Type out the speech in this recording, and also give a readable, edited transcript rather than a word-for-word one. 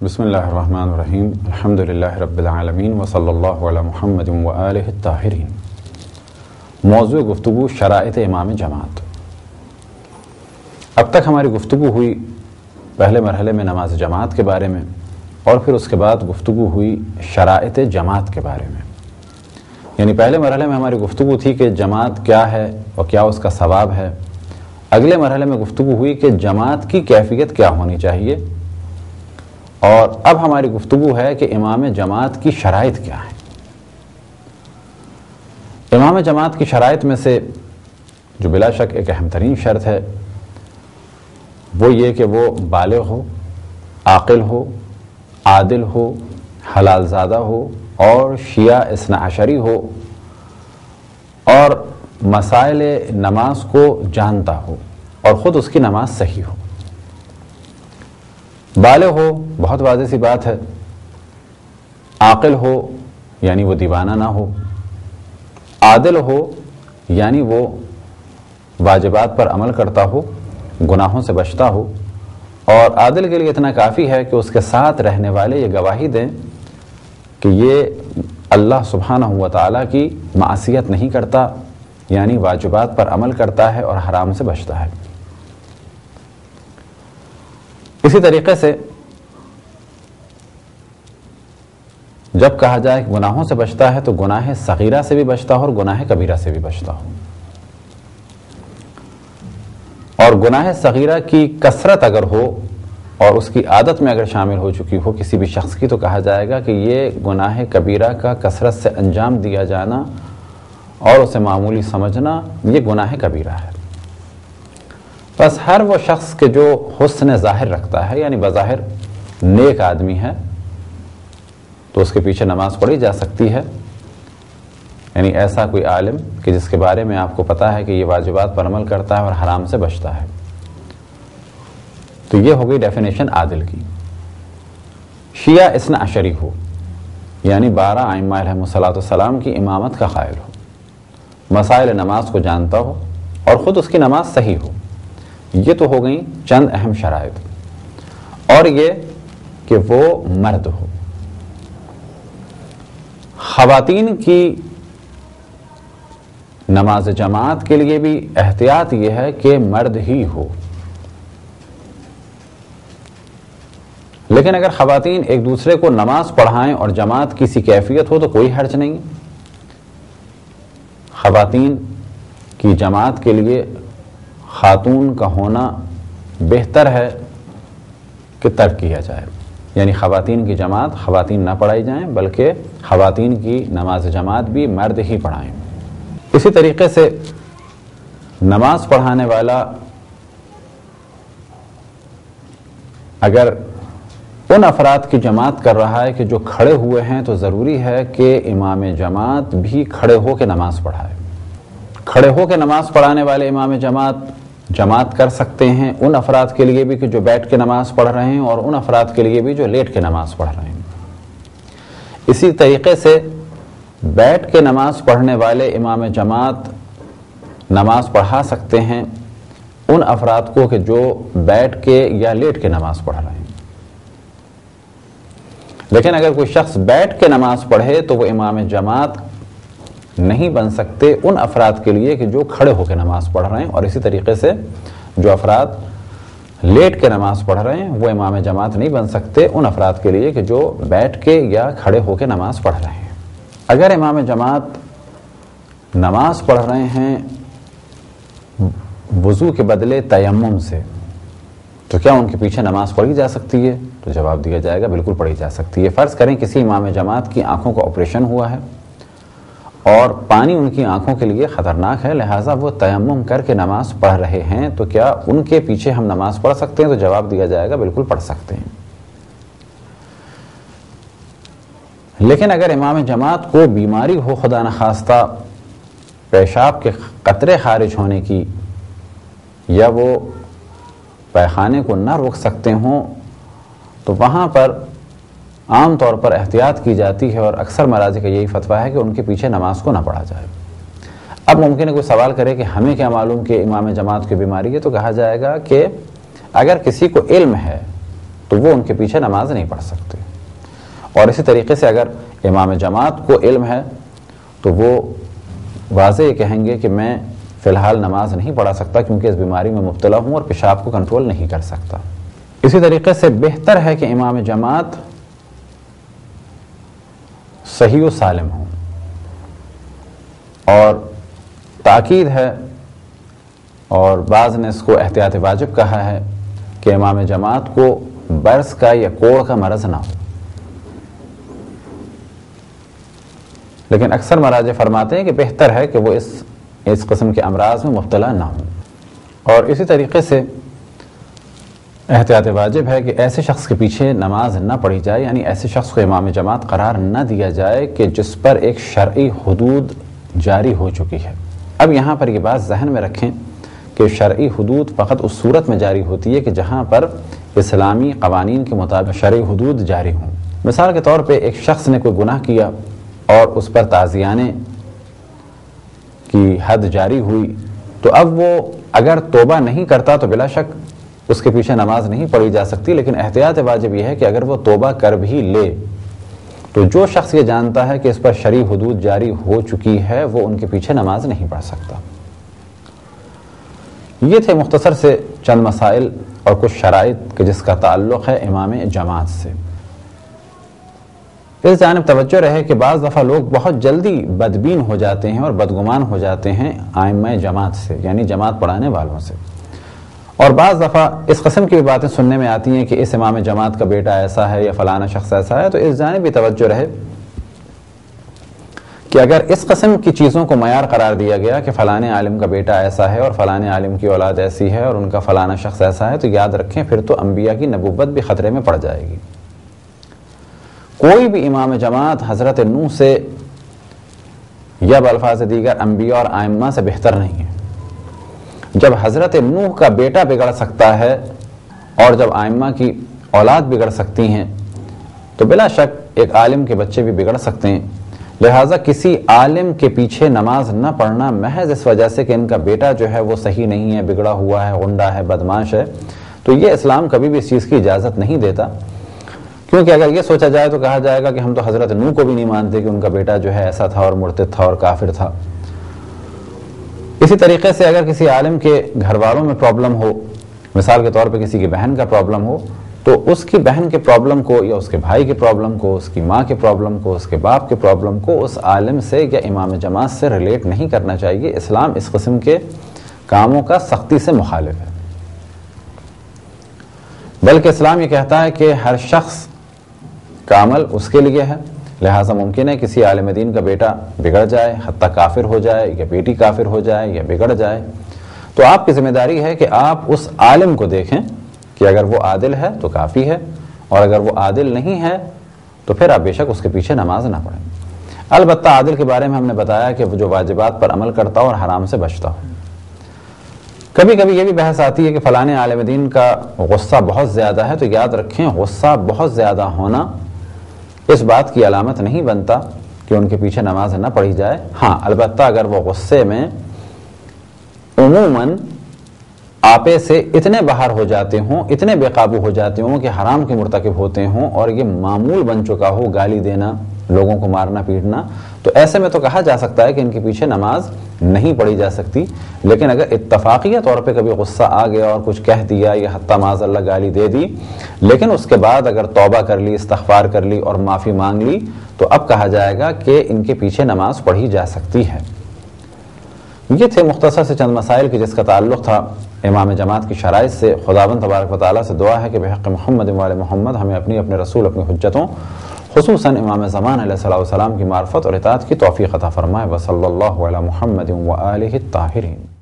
بسم اللہ الرحمن الرحیم الحمدللہ رب العالمین وصلی اللہ علی محمد وآلہ الطاہرین۔ موضوع گفتگو شرائط امام جماعت۔ اب تک ہماری گفتگو ہوئی پہلے مرحلے میں نماز جماعت کے بارے میں، اور پھر اس کے بعد گفتگو ہوئی شرائط جماعت کے بارے میں۔ یعنی پہلے مرحلے میں ہماری گفتگو تھی کہ جماعت کیا ہے اور کیا اس کا ثواب ہے۔ اگلے مرحلے میں گفتگو ہوئی کہ جماعت کی کیفیت کیا ہونی چاہیے، اور اب ہماری گفتگو ہے کہ امام جماعت کی شرائط کیا ہیں۔ امام جماعت کی شرائط میں سے جو بلا شک ایک اہم ترین شرط ہے وہ یہ کہ وہ بالغ ہو، عاقل ہو، عادل ہو، حلال زادہ ہو اور شیعہ اثنا عشری ہو، اور مسائل نماز کو جانتا ہو اور خود اس کی نماز صحیح ہو۔ بالغ ہو، بہت واضح سی بات ہے، عاقل ہو یعنی وہ دیوانہ نہ ہو، عادل ہو یعنی وہ واجبات پر عمل کرتا ہو، گناہوں سے بچتا ہو، اور عادل کے لیے اتنا کافی ہے کہ اس کے ساتھ رہنے والے یہ گواہی دیں کہ یہ اللہ سبحانہ و تعالیٰ کی معصیت نہیں کرتا، یعنی واجبات پر عمل کرتا ہے اور حرام سے بچتا ہے۔ اسی طریقے سے جب کہا جائے کہ گناہوں سے بچتا ہے تو گناہ صغیرہ سے بھی بچتا ہو اور گناہ کبیرہ سے بھی بچتا ہو، اور گناہ صغیرہ کی کثرت اگر ہو اور اس کی عادت میں اگر شامل ہو چکی ہو کسی بھی شخص کی، تو کہا جائے گا کہ یہ گناہ کبیرہ کا کثرت سے انجام دیا جانا اور اسے معمولی سمجھنا یہ گناہ کبیرہ ہے۔ بس ہر وہ شخص کے جو حسن ظاہر رکھتا ہے، یعنی بظاہر نیک آدمی ہے، تو اس کے پیچھے نماز پڑھی جا سکتی ہے۔ یعنی ایسا کوئی عالم کہ جس کے بارے میں آپ کو پتا ہے کہ یہ واجبات پر عمل کرتا ہے اور حرام سے بچتا ہے، تو یہ ہو گئی ڈیفینیشن عادل کی۔ شیعہ اثنا عشری ہو، یعنی 12 ائمہ علیہم الصلوۃ کی امامت کا قائل ہو، مسائل نماز کو جانتا ہو اور خود اس کی نماز صحیح ہو۔ یہ تو ہو گئیں چند اہم شرائط، اور یہ کہ وہ مرد ہو۔ خواتین کی نماز جماعت کے لیے بھی احتیاط یہ ہے کہ مرد ہی ہو، لیکن اگر خواتین ایک دوسرے کو نماز پڑھائیں اور جماعت کی سی کیفیت ہو تو کوئی حرج نہیں۔ خواتین کی جماعت کے لیے خاتون کا ہونا بہتر ہے کہ ترک کیا جائے، یعنی خواتین کی جماعت خواتین نہ پڑھائی جائیں بلکہ خواتین کی نماز جماعت بھی مرد ہی پڑھائیں۔ اسی طریقے سے نماز پڑھانے والا اگر ان افراد کی جماعت کر رہا ہے کہ جو کھڑے ہوئے ہیں، تو ضروری ہے کہ امام جماعت بھی کھڑے ہو کے نماز پڑھائے۔ کھڑے ہو کے نماز پڑھانے والے امام جماعت کر سکتے ہیں ان افراد کے لیے بھی کہ جو بیٹھ کے نماز پڑھ رہے ہیں، اور ان افراد کے لیے بھی جو لیٹ کے نماز پڑھ رہے ہیں۔ اسی طریقے سے بیٹھ کے نماز پڑھنے والے امام جماعت نماز پڑھا سکتے ہیں ان افراد کو کہ جو بیٹھ کے یا لیٹ کے نماز پڑھ رہے ہیں۔ لیکن اگر کوئی شخص بیٹھ کے نماز پڑھے تو وہ امام جماعت نہیں بن سکتے ان افراد کے لیے کہ جو کھڑے ہو کے نماز پڑھ رہے ہیں، اور اسی طریقے سے جو افراد لیٹ کے نماز پڑھ رہے ہیں وہ امام جماعت نہیں بن سکتے ان افراد کے لیے کہ جو بیٹھ کے یا کھڑے ہو کے نماز پڑھ رہے ہیں۔ اگر امام جماعت نماز پڑھ رہے ہیں وضو کے بدلے تیمم سے، تو کیا ان کے پیچھے نماز پڑھی جا سکتی ہے؟ تو جواب دیا جائے گا بالکل پڑھی جا سکتی ہے۔ فرض کریں کسی امام جماعت کی آنکھوں کا آپریشن ہوا ہے اور پانی ان کی آنکھوں کے لیے خطرناک ہے، لہٰذا وہ تیمم کر کے نماز پڑھ رہے ہیں، تو کیا ان کے پیچھے ہم نماز پڑھ سکتے ہیں؟ تو جواب دیا جائے گا بالکل پڑھ سکتے ہیں۔ لیکن اگر امام جماعت کو بیماری ہو، خدا نخواستہ پیشاب کے قطرے خارج ہونے کی، یا وہ پیخانے کو نہ روک سکتے ہوں، تو وہاں پر عام طور پر احتیاط کی جاتی ہے، اور اکثر مراجع کا یہی فتویٰ ہے کہ ان کے پیچھے نماز کو نہ پڑھا جائے۔ اب ممکن ہے کوئی سوال کرے کہ ہمیں کیا معلوم کہ امام جماعت کی بیماری ہے، تو کہا جائے گا کہ اگر کسی کو علم ہے تو وہ ان کے پیچھے نماز نہیں پڑھ سکتے. اور اسی طریقے سے اگر امام جماعت کو علم ہے تو وہ واضح یہ کہیں گے کہ میں فی الحال نماز نہیں پڑھا سکتا کیونکہ اس بیماری میں مبتلا ہوں اور پیشاب کو کنٹرول نہیں کر سکتا. اسی طریقے سے بہتر ہے کہ امام جماعت صحیح و سالم ہوں. اور تاکید ہے اور بعض نے اس کو احتیاط واجب کہا ہے کہ امام جماعت کو برس کا یا کوڑ کا مرض نہ ہو. لیکن اکثر مراجع فرماتے ہیں کہ بہتر ہے کہ وہ اس قسم کے امراض میں مبتلا نہ ہوں. اور اسی طریقے سے احتیاط واجب ہے کہ ایسے شخص کے پیچھے نماز نہ پڑھی جائے، یعنی ایسے شخص کو امام جماعت قرار نہ دیا جائے کہ جس پر ایک شرعی حدود جاری ہو چکی ہے. اب یہاں پر یہ بات ذہن میں رکھیں کہ شرعی حدود فقط اس صورت میں جاری ہوتی ہے کہ جہاں پر اسلامی قوانین کے مطابق شرعی حدود جاری ہوں. مثال کے طور پہ ایک شخص نے کوئی گناہ کیا اور اس پر تعزیانے کی حد جاری ہوئی، تو اب وہ اگر توبہ نہیں کرتا تو بلا شک اس کے پیچھے نماز نہیں پڑھی جا سکتی. لیکن احتیاط واجب یہ ہے کہ اگر وہ توبہ کر بھی لے تو جو شخص یہ جانتا ہے کہ اس پر شرعی حدود جاری ہو چکی ہے وہ ان کے پیچھے نماز نہیں پڑھ سکتا. یہ تھے مختصر سے چند مسائل اور کچھ شرائط کہ جس کا تعلق ہے امام جماعت سے. اس جانب توجہ رہے کہ بعض دفعہ لوگ بہت جلدی بدبین ہو جاتے ہیں اور بدگمان ہو جاتے ہیں ائمہ جماعت سے، یعنی جماعت پڑھانے والوں سے. اور بعض دفعہ اس قسم کی باتیں سننے میں آتی ہیں کہ اس امام جماعت کا بیٹا ایسا ہے یا فلانا شخص ایسا ہے. تو اس جانب بھی توجہ رہے کہ اگر اس قسم کی چیزوں کو معیار قرار دیا گیا کہ فلانے عالم کا بیٹا ایسا ہے اور فلانے عالم کی اولاد ایسی ہے اور ان کا فلانا شخص ایسا ہے، تو یاد رکھیں پھر تو انبیاء کی نبوت بھی خطرے میں پڑ جائے گی. کوئی بھی امام جماعت حضرت نوح سے یا بالفاظ دیگر انبیاء اور ائمہ سے بہتر نہیں ہے. جب حضرت نوح کا بیٹا بگڑ سکتا ہے اور جب ائمہ کی اولاد بگڑ سکتی ہیں تو بلا شک ایک عالم کے بچے بھی بگڑ سکتے ہیں. لہٰذا کسی عالم کے پیچھے نماز نہ پڑھنا محض اس وجہ سے کہ ان کا بیٹا جو ہے وہ صحیح نہیں ہے، بگڑا ہوا ہے، غنڈا ہے، بدماش ہے، تو یہ اسلام کبھی بھی اس چیز کی اجازت نہیں دیتا. کیونکہ اگر یہ سوچا جائے تو کہا جائے گا کہ ہم تو حضرت نوح کو بھی نہیں مانتے کہ ان کا بیٹا جو ہے ایسا تھا اور مرتد تھا اور کافر تھا. اسی طریقے سے اگر کسی عالم کے گھر والوں میں پرابلم ہو، مثال کے طور پہ کسی کی بہن کا پرابلم ہو، تو اس کی بہن کے پرابلم کو یا اس کے بھائی کے پرابلم کو، اس کی ماں کے پرابلم کو، اس کے باپ کے پرابلم کو اس عالم سے یا امام جماعت سے ریلیٹ نہیں کرنا چاہیے. اسلام اس قسم کے کاموں کا سختی سے مخالف ہے. بلکہ اسلام یہ کہتا ہے کہ ہر شخص کا عمل اس کے لیے ہے. لہٰذا ممکن ہے کسی عالم دین کا بیٹا بگڑ جائے، حتیٰ کافر ہو جائے، یا بیٹی کافر ہو جائے یا بگڑ جائے، تو آپ کی ذمہ داری ہے کہ آپ اس عالم کو دیکھیں کہ اگر وہ عادل ہے تو کافی ہے، اور اگر وہ عادل نہیں ہے تو پھر آپ بے شک اس کے پیچھے نماز نہ پڑھیں. البتہ عادل کے بارے میں ہم نے بتایا کہ وہ جو واجبات پر عمل کرتا ہو اور حرام سے بچتا ہو. کبھی کبھی یہ بھی بحث آتی ہے کہ فلانے عالم دین کا غصہ بہت زیادہ ہے، تو یاد رکھیں غصہ بہت زیادہ ہونا اس بات کی علامت نہیں بنتا کہ ان کے پیچھے نماز نہ پڑھی جائے. ہاں البتہ اگر وہ غصے میں عموماً آپے سے اتنے باہر ہو جاتے ہوں، اتنے بے قابو ہو جاتے ہوں کہ حرام کے مرتکب ہوتے ہوں اور یہ معمول بن چکا ہو گالی دینا، لوگوں کو مارنا پیٹنا، تو ایسے میں تو کہا جا سکتا ہے کہ ان کے پیچھے نماز نہیں پڑھی جا سکتی. لیکن اگر اتفاقیہ طور پہ کبھی غصہ آ گیا اور کچھ کہہ دیا یا حتیٰ معاذ اللہ گالی دے دی، لیکن اس کے بعد اگر توبہ کر لی، استغفار کر لی اور معافی مانگ لی، تو اب کہا جائے گا کہ ان کے پیچھے نماز پڑھی جا سکتی ہے. یہ تھے مختصر سے چند مسائل کی جس کا تعلق تھا امام جماعت کی شرائط سے. خداوند تبارک و تعالیٰ سے دعا ہے کہ بحق محمد و آل محمد ہمیں اپنے رسول، اپنی حجتوں، خصوصاً امام زمان علیہ السلام کی معرفت اور اطاعت کی توفیق عطا فرمائے. وصلی اللہ علی محمد و آلہ الطاہرین.